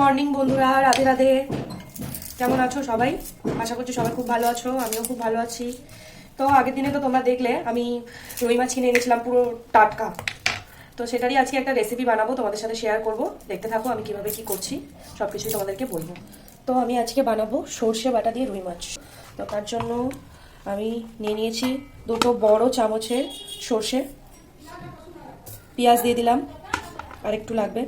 Morning বন্ধুরা, রাধে রাধে। কেমন আছো সবাই? আশা করছি সবাই খুব ভালো আছো, আমিও খুব ভালো আছি। তো আগের দিনে তো তোমরা দেখলে আমি রুই মাছ কিনে এনেছিলাম পুরো টাটকা। তো সেটারই আজকে একটা রেসিপি বানাবো, তোমাদের সাথে শেয়ার করব। দেখতে থাকো আমি কিভাবে কি করছি, সব কিছুই তোমাদেরকে বলবো। তো আমি আজকে বানাবো সর্ষে বাটা দিয়ে রুই মাছ। তো তার জন্য আমি নিয়ে নিয়েছি দুটো বড় চামচের সর্ষে, পেঁয়াজ দিয়ে দিলাম, আর একটু লাগবে,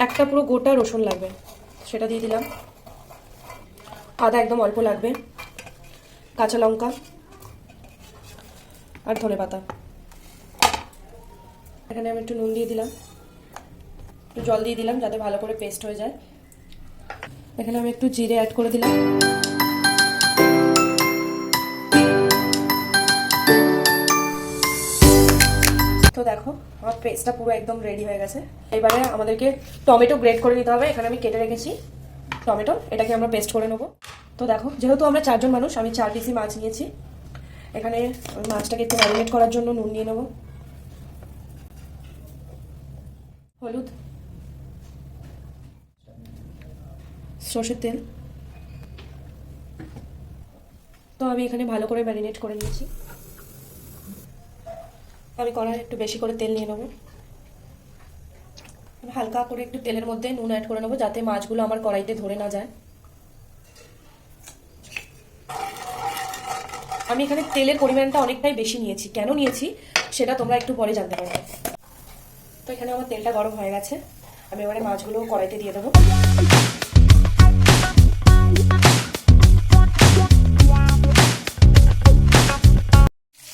একটা পুরো গোটা রসুন লাগবে, সেটা দিয়ে দিলাম, আদা একদম অল্প লাগবে, কাঁচা লঙ্কা আর ধনেপাতা। এখানে আমি একটু নুন দিয়ে দিলাম, একটু জল দিয়ে দিলাম যাতে ভালো করে পেস্ট হয়ে যায়। এখানে আমি একটু জিরে অ্যাড করে দিলাম। তো দেখো আমার পেস্টটা পুরো একদম রেডি হয়ে গেছে। এবারে আমাদেরকে টমেটো গ্রেট করে নিতে হবে। এখানে আমি কেটে রেখেছি টমেটো, এটাকে আমরা পেস্ট করে নেবো। তো দেখো যেহেতু আমরা 4 জন মানুষ, আমি 4 পিসি মাছ নিয়েছি। এখানে মাছটাকে একটু ম্যারিনেট করার জন্য নুন নিয়ে নেব, হলুদ, সর্ষের তেল। তো আমি এখানে ভালো করে ম্যারিনেট করে নিয়েছি। আমি কড়াই একটু বেশি করে তেল নিয়ে নেবো, হালকা করে একটু তেলের মধ্যে নুন অ্যাড করে নেবো যাতে মাছগুলো আমার কড়াইতে ধরে না যায়। আমি এখানে তেলের পরিমাণটা অনেকটাই বেশি নিয়েছি, কেন নিয়েছি সেটা তোমরা একটু পরে জানতে পারবে। তো এখানে আমার তেলটা গরম হয়ে গেছে, আমি এবারে মাছগুলো কড়াইতে দিয়ে দেবো।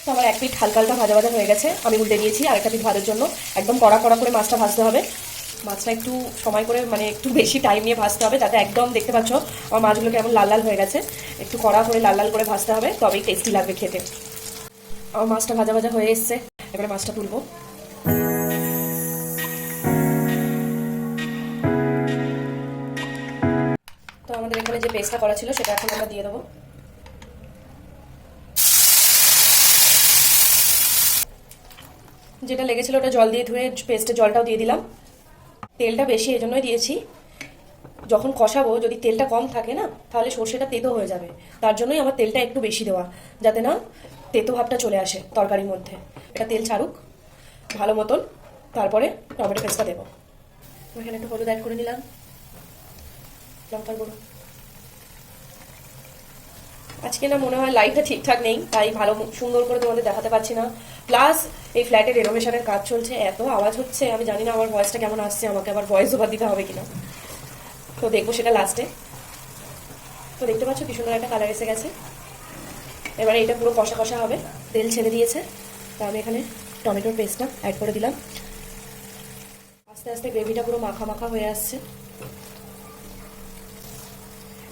তো আমার এক পিঠ হালকা হালকা ভাজা ভাজা হয়ে গেছে, আমি উল্টে দিয়েছি। আর একটা পিঠ ভাজার জন্য একদম কড়া কড়া করে মাছটা ভাজতে হবে। মাছটা একটু সময় করে, মানে একটু বেশি টাইম নিয়ে ভাজতে হবে, যাতে একদম দেখতে পাচ্ছ আমার মাছগুলো কেমন লাল লাল হয়ে গেছে। একটু কড়া করে লাল লাল করে ভাজতে হবে, তবেই টেস্টি লাগবে খেতে। আমার মাছটা ভাজা ভাজা হয়ে এসছে, এবারে মাছটা তুলবো। তো আমাদের এখানে যে পেস্টটা করা ছিল সেটা এখন আমরা দিয়ে দেবো। যেটা লেগেছিল ওটা জল দিয়ে ধুয়ে পেস্টের জলটাও দিয়ে দিলাম। তেলটা বেশি এই জন্যই দিয়েছি, যখন কষাবো যদি তেলটা কম থাকে না তাহলে সর্ষেটা তেতো হয়ে যাবে। তার জন্যই আমার তেলটা একটু বেশি দেওয়া, যাতে না তেতো ভাবটা চলে আসে তরকারির মধ্যে। এটা তেল ছাড়ুক ভালো মতন, তারপরে টমেটো পেস্টটা দেবো। এখানে একটু হলুদ অ্যাড করে নিলাম, লঙ্কার গুঁড়ো। আজকে না মনে হয় লাইটটা ঠিকঠাক নেই, তাই ভালো সুন্দর করে তোমাদের দেখাতে পারছি না। প্লাস এই ফ্ল্যাটের রেনোভেশনের কাজ চলছে, এত আওয়াজ হচ্ছে, আমি জানি না আমার ভয়েসটা কেমন আসছে, আমাকে আবার ভয়েস ওভার দিতে হবে কিনা। তো দেখবো সেটা লাস্টে। তো দেখতে পাচ্ছ কি সুন্দর একটা কালার এসে গেছে। এবারে এটা পুরো কষা কষা হবে, তেল ছেড়ে দিয়েছে। তো আমি এখানে টমেটোর পেস্টটা অ্যাড করে দিলাম। আস্তে আস্তে গ্রেভিটা পুরো মাখা মাখা হয়ে আসছে।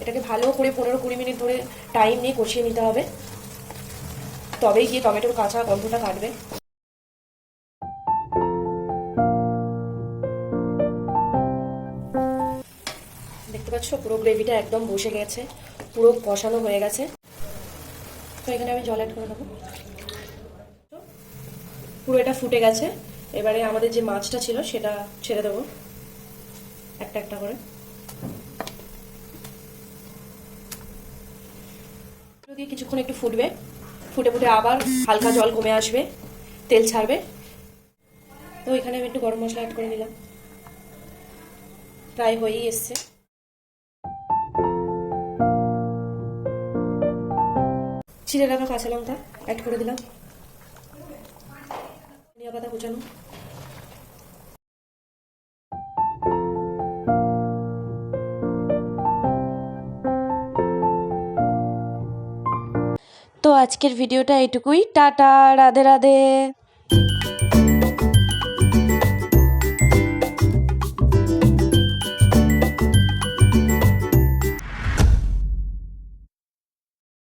এটাকে ভালো করে 15-20 মিনিট ধরে টাইম নিয়ে কষিয়ে নিতে হবে, তবেই গিয়ে টমেটোর কাঁচা গন্ধটা কাটবে। দেখতে পাচ্ছ পুরো গ্রেভিটা একদম বসে গেছে, পুরো কষানো হয়ে গেছে। তো এখানে আমি জল অ্যাড করে দেবো। পুরো এটা ফুটে গেছে, এবারে আমাদের যে মাছটা ছিল সেটা ছেড়ে দেবো একটা একটা করে। দিয়ে কিছুক্ষণ একটু ফুটবে, ফুটে ফুটে আবার হালকা জল কমে আসবে, তেল ছাড়বে। তো এখানে আমি একটু গরম মশলা অ্যাড করে নিলাম, প্রায় হয়েই এসছে। ছিঁড়ে রাখা কাঁচা লঙ্কা অ্যাড করে দিলাম, ধনিয়া পাতা কুচানো। তো আজকের ভিডিওটা এইটুকুই। টাটা, রাধে রাধে।